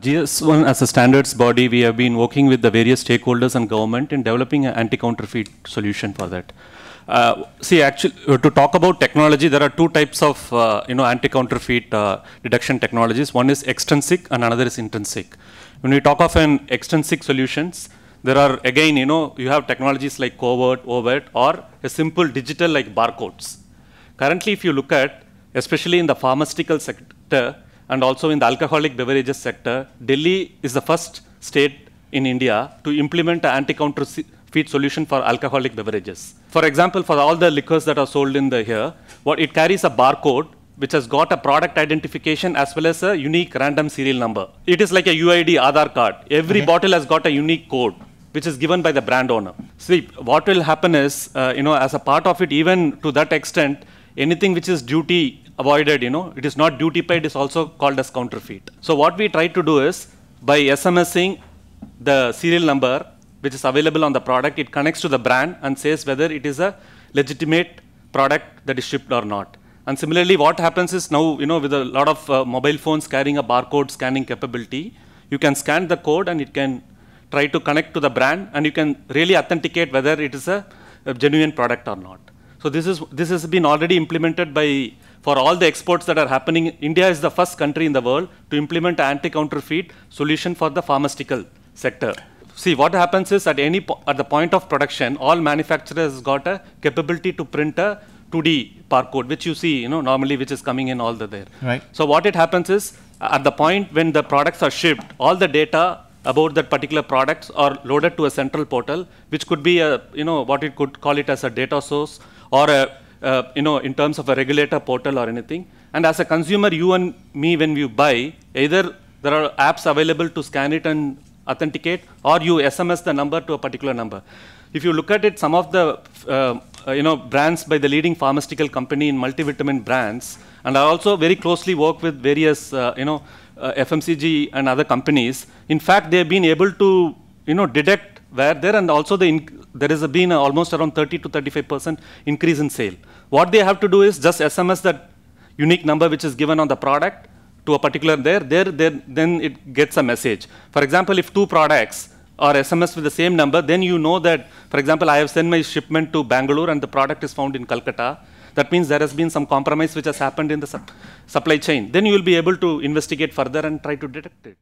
GS1 as a standards body, we have been working with the various stakeholders and government in developing an anti-counterfeit solution for that. See, actually, to talk about technology, there are two types of anti-counterfeit detection technologies. One is extrinsic and another is intrinsic. When we talk of an extrinsic solutions, there are again, you have technologies like covert, overt, or a simple digital like barcodes. Currently, if you look at, especially in the pharmaceutical sector and also in the alcoholic beverages sector, Delhi is the first state in India to implement an anti-counterfeit solution for alcoholic beverages. For example, for all the liquors that are sold in here, it carries a barcode which has got a product identification as well as a unique random serial number. It is like a UID Aadhaar card. Every bottle has got a unique code which is given by the brand owner. See, what will happen is, as a part of it, even to that extent, anything which is duty avoided, it is not duty paid, is also called as counterfeit. So what we try to do is, by SMSing the serial number which is available on the product, it connects to the brand and says whether it is a legitimate product that is shipped or not. And similarly, what happens is now, with a lot of mobile phones carrying a barcode scanning capability, you can scan the code and it can try to connect to the brand, and you can really authenticate whether it is a genuine product or not. So this has been already implemented for all the exports that are happening. India is the first country in the world to implement an anti-counterfeit solution for the pharmaceutical sector. See, what happens is at the point of production, all manufacturers got a capability to print a 2D barcode, which you see, normally which is coming in all there. Right. So what it happens is, at the point when the products are shipped, all the data about that particular products are loaded to a central portal, which could be a, what it could call it as a data source, or in terms of a regulator portal or anything. And as a consumer, you and me, when we buy, either there are apps available to scan it and authenticate, or you SMS the number to a particular number. If you look at it, some of the brands by the leading pharmaceutical company in multivitamin brands, and I also very closely work with various FMCG and other companies. In fact, they have been able to detect where there, and also there has been almost around 30 to 35% increase in sale. What they have to do is just SMS that unique number which is given on the product to a particular then it gets a message. For example, if two products are SMS with the same number, then you know that, for example, I have sent my shipment to Bangalore and the product is found in Calcutta. That means there has been some compromise which has happened in the supply chain. Then you will be able to investigate further and try to detect it.